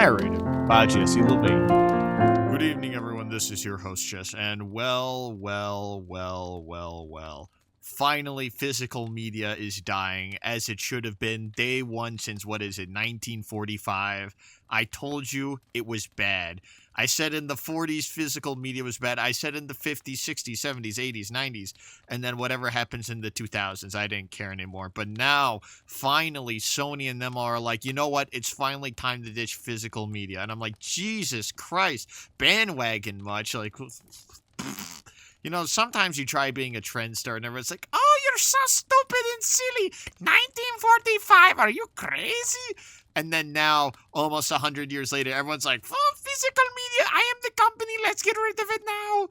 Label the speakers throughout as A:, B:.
A: narrated by Jesse Levine. Good evening, everyone. This is your host, Jess, and well. Finally, physical media is dying, as it should have been day one since, 1945. I told you it was bad. I said in the 40s, physical media was bad. I said in the 50s, 60s, 70s, 80s, 90s, and then whatever happens in the 2000s, I didn't care anymore. But now, finally, Sony and them are like, you know what? It's finally time to ditch physical media. And I'm like, Jesus Christ, bandwagon much? Like, you know, sometimes you try being a trend star and everyone's like, oh, you're so stupid and silly. 1945, are you crazy? And then now, almost 100 years later, everyone's like, oh, physical media, I am the company, let's get rid of it now.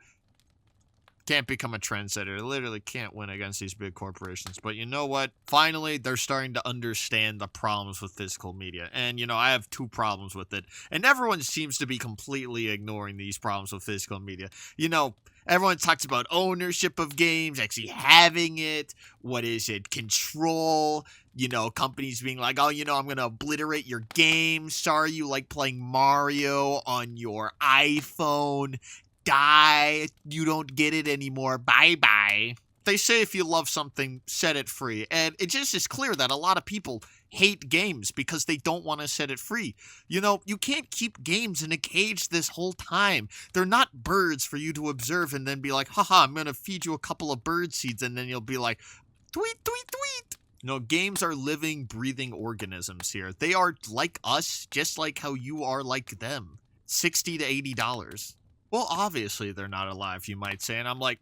A: Can't become a trendsetter. Literally can't win against these big corporations. But you know what? Finally, they're starting to understand the problems with physical media. And, you know, I have two problems with it. And everyone seems to be completely ignoring these problems with physical media. You know, everyone talks about ownership of games, actually having it. What is it? Control. You know, companies being like, oh, you know, I'm going to obliterate your game. Sorry you like playing Mario on your iPhone. Die. You don't get it anymore. Bye-bye. They say if you love something, set it free. And it just is clear that a lot of people hate games because they don't want to set it free. You know, you can't keep games in a cage this whole time. They're not birds for you to observe and then be like, haha, I'm going to feed you a couple of bird seeds, and then you'll be like, tweet, tweet, tweet. No, games are living, breathing organisms here. They are like us, just like how you are like them. $60 to $80. Well, obviously they're not alive, you might say. And I'm like,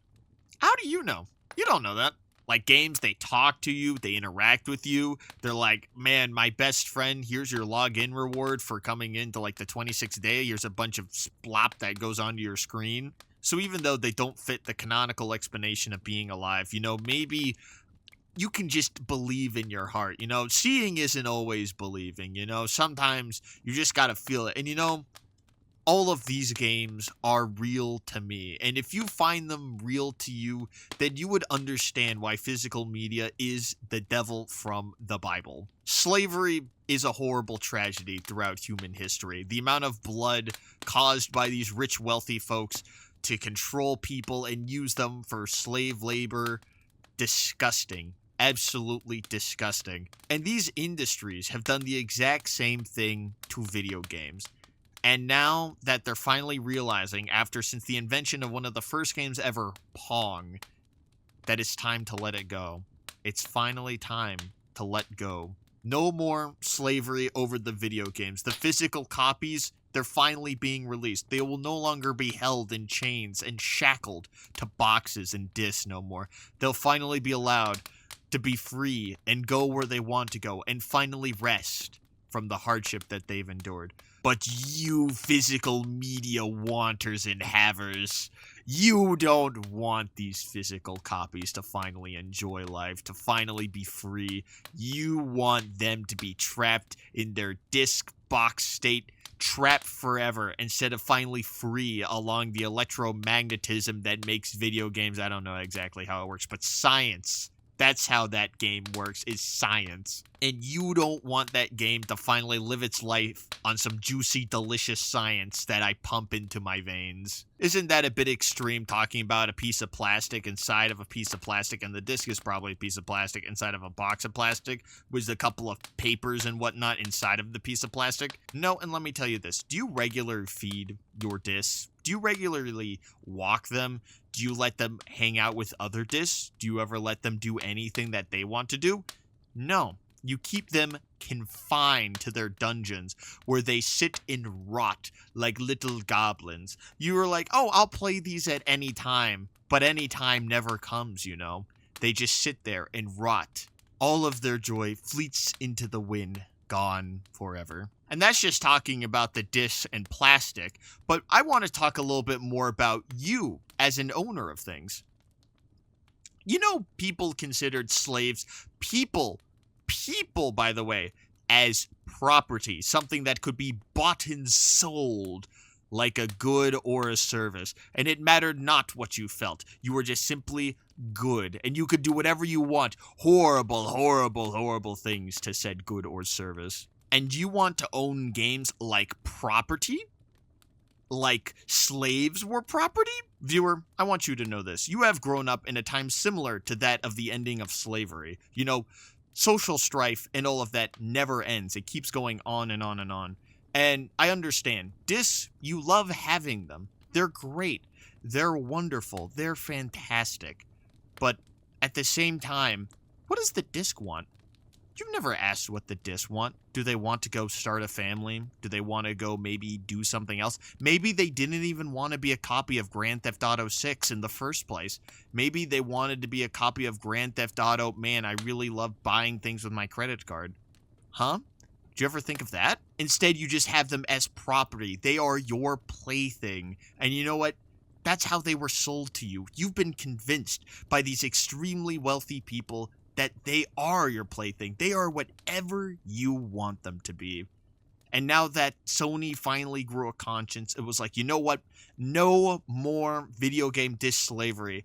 A: how do you know? You don't know that. Like games, they talk to you, they interact with you. They're like, man, my best friend, here's your login reward for coming into like the 26th day. Here's a bunch of splop that goes onto your screen. So even though they don't fit the canonical explanation of being alive, you know, maybe you can just believe in your heart. You know, seeing isn't always believing, you know. Sometimes you just got to feel it. And, you know, all of these games are real to me. And if you find them real to you, then you would understand why physical media is the devil from the Bible. Slavery is a horrible tragedy throughout human history. The amount of blood caused by these rich, wealthy folks to control people and use them for slave labor, disgusting. Absolutely disgusting. And these industries have done the exact same thing to video games. And now that they're finally realizing, since the invention of one of the first games ever, Pong, that it's time to let it go. It's finally time to let go. No more slavery over the video games. The physical copies, they're finally being released. They will no longer be held in chains and shackled to boxes and discs no more. They'll finally be allowed to be free and go where they want to go and finally rest from the hardship that they've endured. But you physical media wanters and havers, you don't want these physical copies to finally enjoy life, to finally be free. You want them to be trapped in their disc box state, trapped forever, instead of finally free along the electromagnetism that makes video games. I don't know exactly how it works, but science. That's how that game works, is science. And you don't want that game to finally live its life on some juicy, delicious science that I pump into my veins. Isn't that a bit extreme, talking about a piece of plastic inside of a piece of plastic, and the disc is probably a piece of plastic inside of a box of plastic, with a couple of papers and whatnot inside of the piece of plastic? No, and let me tell you this. Do you regularly feed your discs? Do you regularly walk them? Do you let them hang out with other discs? Do you ever let them do anything that they want to do? No. You keep them confined to their dungeons where they sit and rot like little goblins. You are like, oh, I'll play these at any time. But any time never comes, you know. They just sit there and rot. All of their joy fleets into the wind, gone forever. And that's just talking about the discs and plastic. But I want to talk a little bit more about you as an owner of things. You know, people considered slaves, people, by the way, as property, something that could be bought and sold like a good or a service. And it mattered not what you felt. You were just simply good. And you could do whatever you want. Horrible, horrible, horrible things to said good or service. and you want to own games like property, like slaves were property? Viewer, I want you to know this. You have grown up in a time similar to that of the ending of slavery. You know, social strife and all of that never ends. It keeps going on and on and on. And I understand. You love having them. They're great. They're wonderful. They're fantastic. But at the same time, what does the disc want? You've never asked what the disc want. Do they want to go start a family? Do they want to go maybe do something else? Maybe they didn't even want to be a copy of Grand Theft Auto 6 in the first place. Maybe they wanted to be a copy of Grand Theft Auto, man, I really love buying things with my credit card. Huh? Do you ever think of that? Instead, you just have them as property. They are your plaything. And you know what? That's how they were sold to you. You've been convinced by these extremely wealthy people that they are your plaything. They are whatever you want them to be. And now that Sony finally grew a conscience, it was like, you know what? No more video game disc slavery.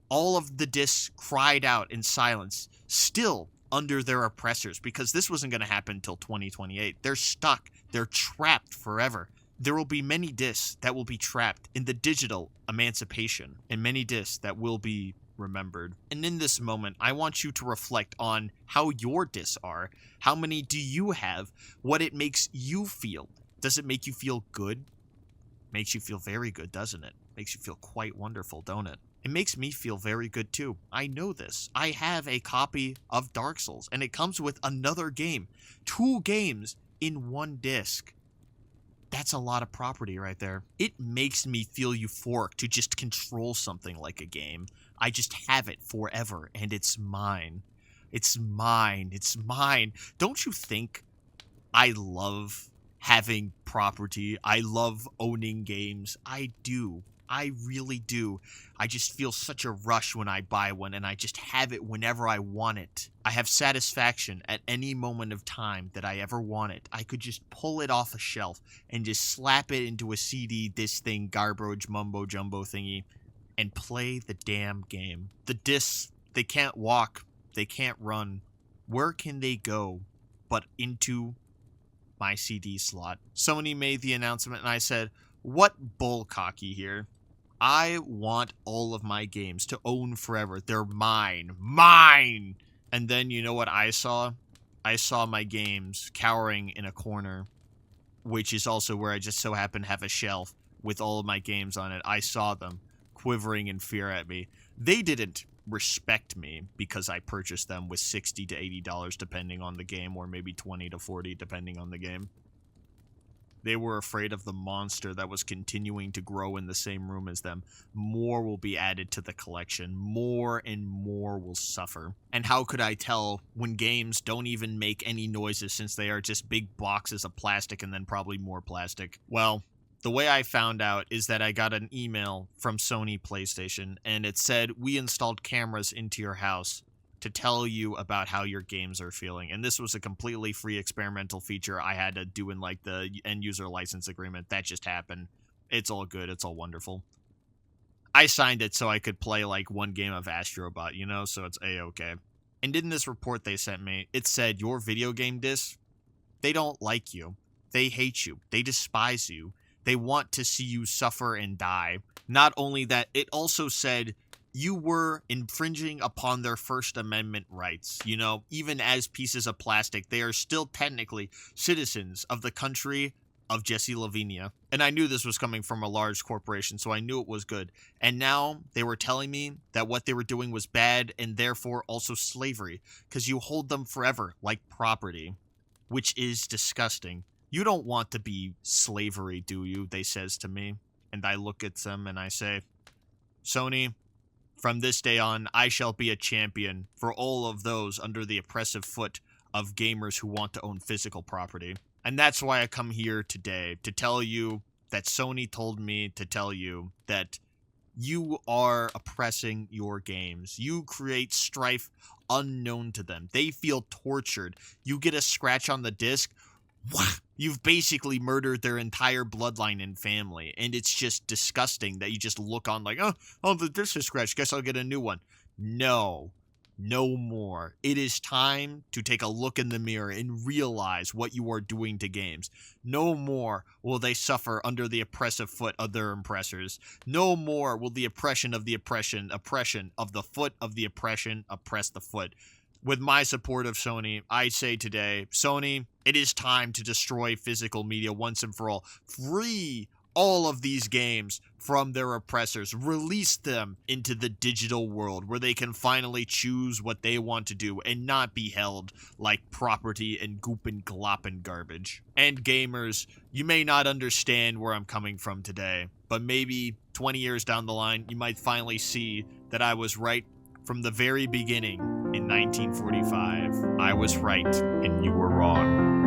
A: All of the discs cried out in silence, still under their oppressors, because this wasn't going to happen until 2028. They're stuck. They're trapped forever. There will be many discs that will be trapped in the digital emancipation, and many discs that will be remembered. And in this moment, I want you to reflect on how your discs are. How many do you have? What it makes you feel. Does it make you feel good? Makes you feel very good, doesn't it? Makes you feel quite wonderful, don't it? It makes me feel very good too. I know this. I have a copy of Dark Souls, and it comes with another game. 2 games in 1 disc. That's a lot of property right there. It makes me feel euphoric to just control something like a game. I just have it forever, and it's mine. It's mine. It's mine. Don't you think I love having property? I love owning games. I do. I really do. I just feel such a rush when I buy one, and I just have it whenever I want it. I have satisfaction at any moment of time that I ever want it. I could just pull it off a shelf and just slap it into a CD, this thing, garbage, mumbo jumbo thingy, and play the damn game. The discs, they can't walk, they can't run. Where can they go but into my CD slot? Sony made the announcement, and I said, what bullcocky here? I want all of my games to own forever. They're mine. Mine! And then you know what I saw? I saw my games cowering in a corner, which is also where I just so happen to have a shelf with all of my games on it. I saw them quivering in fear at me. They didn't respect me because I purchased them with $60 to $80 depending on the game, or maybe $20 to $40 depending on the game. They were afraid of the monster that was continuing to grow in the same room as them. More will be added to the collection. More and more will suffer. And how could I tell when games don't even make any noises, since they are just big boxes of plastic and then probably more plastic? Well, the way I found out is that I got an email from Sony PlayStation, and it said, we installed cameras into your house to tell you about how your games are feeling. And this was a completely free experimental feature I had to do in like the end user license agreement. That just happened. It's all good. It's all wonderful. I signed it so I could play like one game of Astrobot, you know, so it's a-okay. And in this report they sent me, it said your video game discs, they don't like you. They hate you. They despise you. They want to see you suffer and die. Not only that, it also said you were infringing upon their First Amendment rights. You know, even as pieces of plastic, they are still technically citizens of the country of Jesse Lavinia. And I knew this was coming from a large corporation, so I knew it was good. And now they were telling me that what they were doing was bad, and therefore also slavery, because you hold them forever like property, which is disgusting. You don't want to be slavery, do you? They says to me. And I look at them and I say, Sony, from this day on, I shall be a champion for all of those under the oppressive foot of gamers who want to own physical property. And that's why I come here today, to tell you that Sony told me to tell you that you are oppressing your games. You create strife unknown to them. They feel tortured. You get a scratch on the disc, you've basically murdered their entire bloodline and family, and it's just disgusting that you just look on like, oh, the disc is scratched, guess I'll get a new one. No. No more. It is time to take a look in the mirror and realize what you are doing to games. No more will they suffer under the oppressive foot of their oppressors. No more will the oppression of the oppression of the foot of the oppression oppress the foot. With my support of Sony, I say today, Sony, it is time to destroy physical media once and for all. Free all of these games from their oppressors. Release them into the digital world where they can finally choose what they want to do and not be held like property and goop and glop and garbage. And gamers, you may not understand where I'm coming from today, but maybe 20 years down the line, you might finally see that I was right from the very beginning in 1945. I was right and you were wrong.